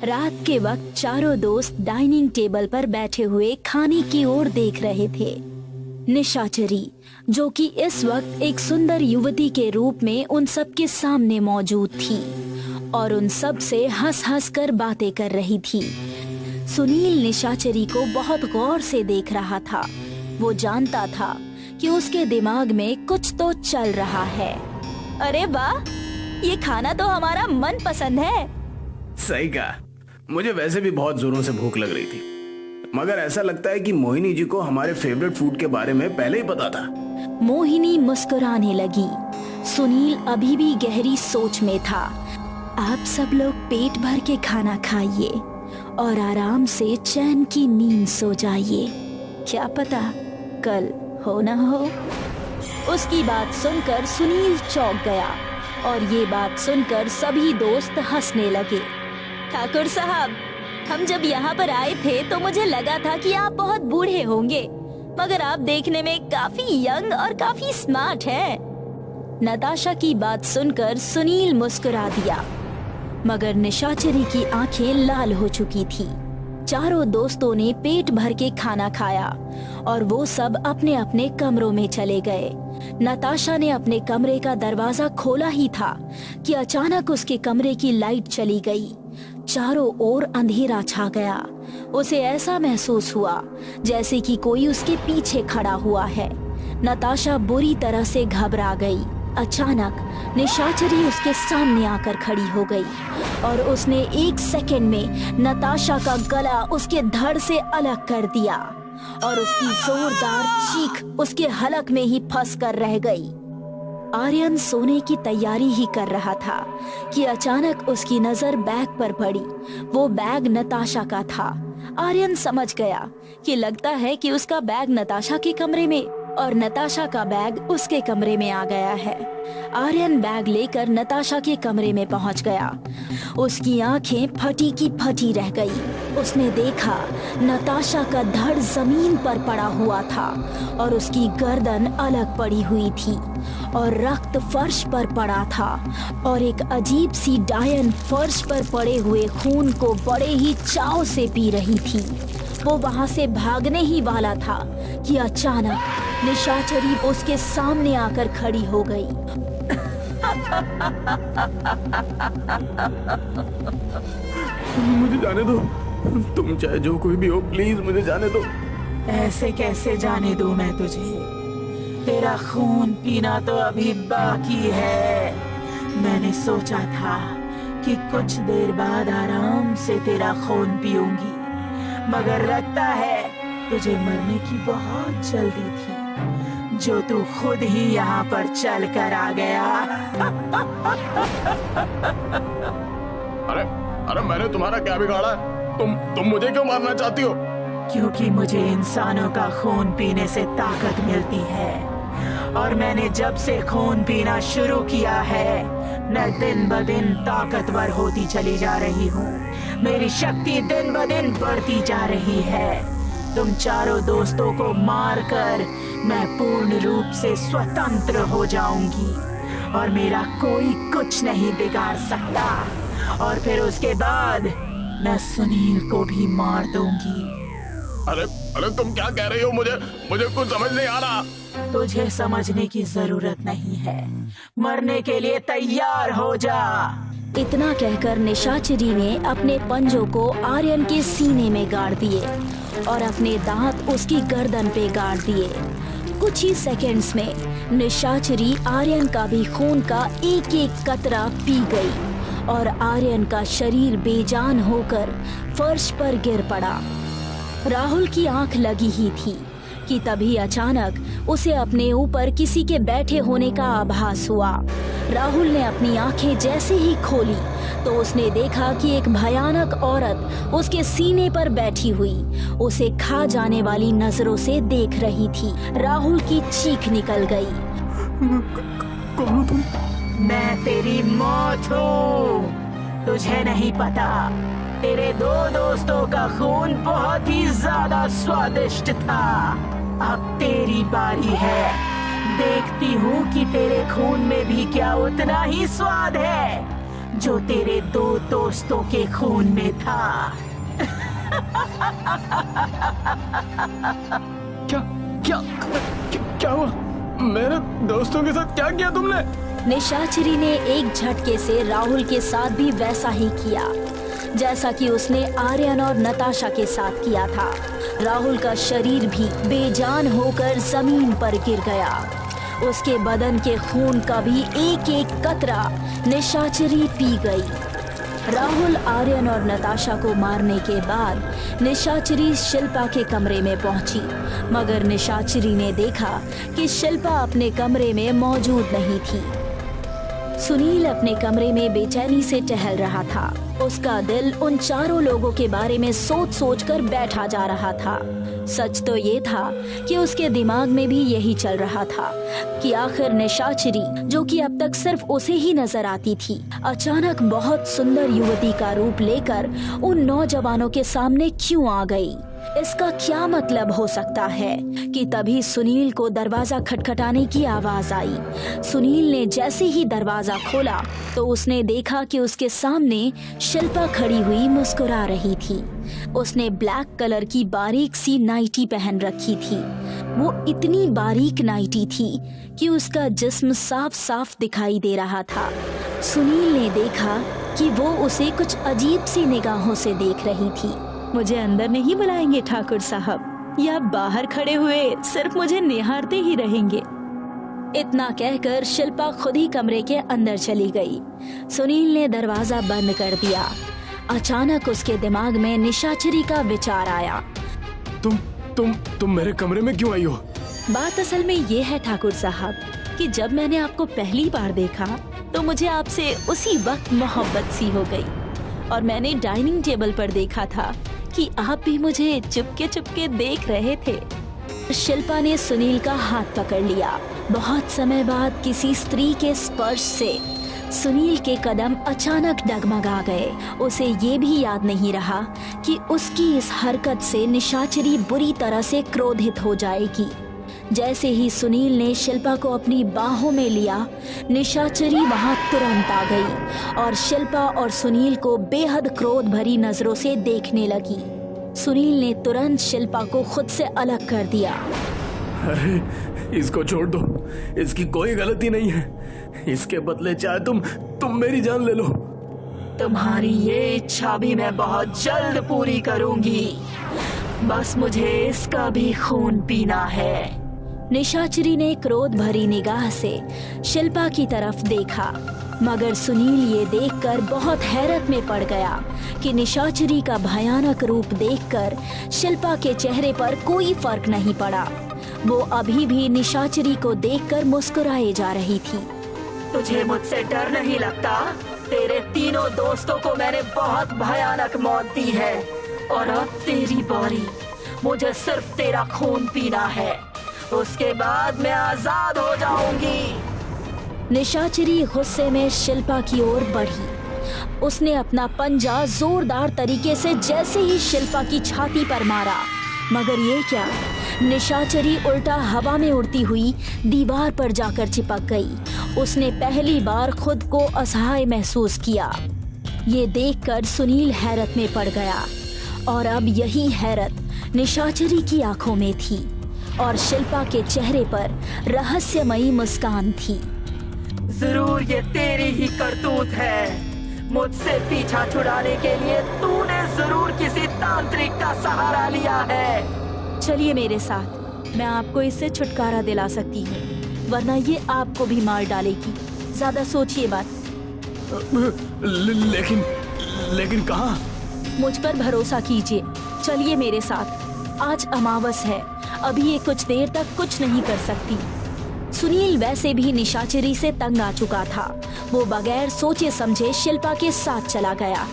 रात के वक्त चारों दोस्त डाइनिंग टेबल पर बैठे हुए खाने की ओर देख रहे थे। निशाचरी, जो कि इस वक्त एक सुंदर युवती के रूप में उन सब के सामने मौजूद थी और उन सब से हंस हंस कर बातें कर रही थी। सुनील निशाचरी को बहुत गौर से देख रहा था। वो जानता था कि उसके दिमाग में कुछ तो चल रहा है। अरे वाह, ये खाना तो हमारा मन पसंद है। सही कहा, मुझे वैसे भी बहुत जोरों से भूख लग रही थी, मगर ऐसा लगता है कि मोहिनी जी को हमारे फेवरेट फूड के बारे में पहले ही पता था। मोहिनी मुस्कुराने लगी। सुनील अभी भी गहरी सोच में था। आप सब लोग पेट भर के खाना खाइए और आराम से चैन की नींद सो जाइए। क्या पता कल हो ना हो। उसकी बात सुनकर सुनील चौंक गया और ये बात सुनकर सभी दोस्त हंसने लगे। ठाकुर साहब, हम जब यहाँ पर आए थे तो मुझे लगा था कि आप बहुत बूढ़े होंगे, मगर आप देखने में काफी यंग और काफी स्मार्ट हैं। नताशा की बात सुनकर सुनील मुस्कुरा दिया, मगर निशाचरी की आंखें लाल हो चुकी थी। चारों दोस्तों ने पेट भर के खाना खाया और वो सब अपने अपने कमरों में चले गए। नताशा ने अपने कमरे का दरवाजा खोला ही था कि अचानक उसके कमरे की लाइट चली गई। चारों ओर अंधेरा छा गया। उसे ऐसा महसूस हुआ जैसे कि कोई उसके पीछे खड़ा हुआ है। नताशा बुरी तरह से घबरा गई। अचानक निशाचरी उसके सामने आकर खड़ी हो गई और उसने एक सेकंड में नताशा का गला उसके धड़ से अलग कर दिया और उसकी जोरदार चीख उसके हलक में ही फंस कर रह गई। आर्यन सोने की तैयारी ही कर रहा था कि अचानक उसकी नजर बैग पर पड़ी। वो बैग नताशा का था। आर्यन समझ गया कि लगता है कि उसका बैग नताशा के कमरे में और नताशा का बैग उसके कमरे में आ गया है। आर्यन बैग लेकर नताशा के कमरे में पहुंच गया। उसकी आंखें फटी की फटी रह गई। उसने देखा नताशा का धड़ जमीन पर पड़ा हुआ था और उसकी गर्दन अलग पड़ी हुई थी और रक्त फर्श पर पड़ा था और एक अजीब सी डायन फर्श पर पड़े हुए खून को बड़े ही चाव से पी रही थी। वो वहां से भागने ही वाला था कि अचानक निशाचरी उसके सामने आकर खड़ी हो गई। मुझे जाने दो, तुम चाहे जो कोई भी हो, प्लीज मुझे जाने दो। ऐसे कैसे जाने दूं मैं तुझे? तेरा खून पीना तो अभी बाकी है। मैंने सोचा था कि कुछ देर बाद आराम से तेरा खून पीऊंगी, मगर लगता है तुझे मरने की बहुत जल्दी थी, जो तू खुद ही यहाँ पर चल कर आ गया। अरे मैंने तुम्हारा क्या बिगाड़ा है? तुम मुझे क्यों मारना चाहती हो? क्योंकि मुझे इंसानों का खून पीने से ताकत मिलती है और मैंने जब से खून पीना शुरू किया है, मैं दिन ब दिन ताकतवर होती चली जा रही हूँ। मेरी शक्ति दिन ब दिन बढ़ती जा रही है। तुम चारों दोस्तों को मारकर मैं पूर्ण रूप से स्वतंत्र हो जाऊंगी और मेरा कोई कुछ नहीं बिगाड़ सकता। और फिर उसके बाद मैं सुनील को भी मार दूंगी। अरे तुम क्या कह रही हो? मुझे कुछ समझ नहीं आ रहा। तुझे समझने की जरूरत नहीं है। मरने के लिए तैयार हो जा। इतना कहकर निशाचरी ने अपने पंजों को आर्यन के सीने में गाड़ दिए और अपने दांत उसकी गर्दन पे गाड़ दिए। कुछ ही सेकंड्स में निशाचरी आर्यन का भी खून का एक एक कतरा पी गई और आर्यन का शरीर बेजान होकर फर्श पर गिर पड़ा। राहुल की आंख लगी ही थी कि तभी अचानक उसे अपने ऊपर किसी के बैठे होने का आभास हुआ। राहुल ने अपनी आंखें जैसे ही खोली तो उसने देखा कि एक भयानक औरत उसके सीने पर बैठी हुई उसे खा जाने वाली नजरों से देख रही थी। राहुल की चीख निकल गई। कौन हो तुम? मैं तेरी मौत हूँ। तुझे नहीं पता, तेरे दो दोस्तों का खून बहुत ही ज्यादा स्वादिष्ट था। अब तेरी बारी है। देखती हूँ कि तेरे खून में भी क्या उतना ही स्वाद है। जो तेरे 2 दोस्तों के खून में था। क्या क्या क्या हुआ? मेरे दोस्तों के साथ क्या किया तुमने? निशाचरी ने एक झटके से राहुल के साथ भी वैसा ही किया जैसा कि उसने आर्यन और नताशा के साथ किया था। राहुल का शरीर भी बेजान होकर जमीन पर गिर गया। उसके बदन के खून का भी एक एक कतरा निशाचरी पी गई। राहुल, आर्यन और नताशा को मारने के बाद निशाचरी शिल्पा के कमरे में पहुंची, मगर निशाचरी ने देखा कि शिल्पा अपने कमरे में मौजूद नहीं थी। सुनील अपने कमरे में बेचैनी से टहल रहा था। उसका दिल उन चारों लोगों के बारे में सोच सोच कर बैठा जा रहा था। सच तो ये था कि उसके दिमाग में भी यही चल रहा था कि आखिर निशाचरी, जो कि अब तक सिर्फ उसे ही नजर आती थी, अचानक बहुत सुंदर युवती का रूप लेकर उन नौजवानों के सामने क्यों आ गई। इसका क्या मतलब हो सकता है कि तभी सुनील को दरवाजा खटखटाने की आवाज आई। सुनील ने जैसे ही दरवाजा खोला तो उसने देखा कि उसके सामने शिल्पा खड़ी हुई मुस्कुरा रही थी। उसने ब्लैक कलर की बारीक सी नाइटी पहन रखी थी। वो इतनी बारीक नाइटी थी कि उसका जिस्म साफ साफ दिखाई दे रहा था। सुनील ने देखा कि वो उसे कुछ अजीब सी निगाहों से देख रही थी। मुझे अंदर नहीं बुलाएंगे ठाकुर साहब, या बाहर खड़े हुए सिर्फ मुझे निहारते ही रहेंगे। इतना कहकर शिल्पा खुद ही कमरे के अंदर चली गई। सुनील ने दरवाजा बंद कर दिया। अचानक उसके दिमाग में निशाचरी का विचार आया। तुम मेरे कमरे में क्यों आई हो? बात असल में ये है ठाकुर साहब कि जब मैंने आपको पहली बार देखा तो मुझे आपसे उसी वक्त मोहब्बत सी हो गई, और मैंने डाइनिंग टेबल पर देखा था कि आप भी मुझे चुपके चुपके देख रहे थे। शिल्पा ने सुनील का हाथ पकड़ लिया। बहुत समय बाद किसी स्त्री के स्पर्श से सुनील के कदम अचानक डगमगा गए। उसे ये भी याद नहीं रहा कि उसकी इस हरकत से निशाचरी बुरी तरह से क्रोधित हो जाएगी। जैसे ही सुनील ने शिल्पा को अपनी बाहों में लिया, निशाचरी वहां तुरंत आ गई और शिल्पा और सुनील को बेहद क्रोध भरी नजरों से देखने लगी। सुनील ने तुरंत शिल्पा को खुद से अलग कर दिया। अरे इसको छोड़ दो, इसकी कोई गलती नहीं है। इसके बदले चाहे तुम मेरी जान ले लो। तुम्हारी ये इच्छा भी मैं बहुत जल्द पूरी करूंगी। बस मुझे इसका भी खून पीना है। निशाचरी ने क्रोध भरी निगाह से शिल्पा की तरफ देखा, मगर सुनील ये देखकर बहुत हैरत में पड़ गया कि निशाचरी का भयानक रूप देखकर शिल्पा के चेहरे पर कोई फर्क नहीं पड़ा। वो अभी भी निशाचरी को देखकर मुस्कुराए जा रही थी। तुझे मुझसे डर नहीं लगता? तेरे तीनों दोस्तों को मैंने बहुत भयानक मौत दी है, और अब तेरी बारी। मुझे सिर्फ तेरा खून पीना है, उसके बाद मैं आजाद हो जाऊंगी। निशाचरी गुस्से में शिल्पा की ओर बढ़ी। उसने अपना पंजा जोरदार तरीके से जैसे ही शिल्पा की छाती पर मारा, मगर ये क्या, निशाचरी उल्टा हवा में उड़ती हुई दीवार पर जाकर चिपक गई। उसने पहली बार खुद को असहाय महसूस किया। ये देखकर सुनील हैरत में पड़ गया, और अब यही हैरत निशाचरी की आंखों में थी और शिल्पा के चेहरे पर रहस्यमयी मुस्कान थी। जरूर ये तेरी ही करतूत है। मुझसे पीछा छुड़ाने के लिए तूने जरूर किसी तांत्रिक का सहारा लिया है। चलिए मेरे साथ, मैं आपको इससे छुटकारा दिला सकती हूँ, वरना ये आपको भी मार डालेगी। ज्यादा सोचिए बात। लेकिन कहाँ? मुझ पर भरोसा कीजिए, चलिए मेरे साथ। आज अमावस है, अभी ये कुछ देर तक कुछ नहीं कर सकती। सुनील वैसे भी निशाचरी से तंग आ चुका था। वो बगैर सोचे समझे शिल्पा के साथ चला गया।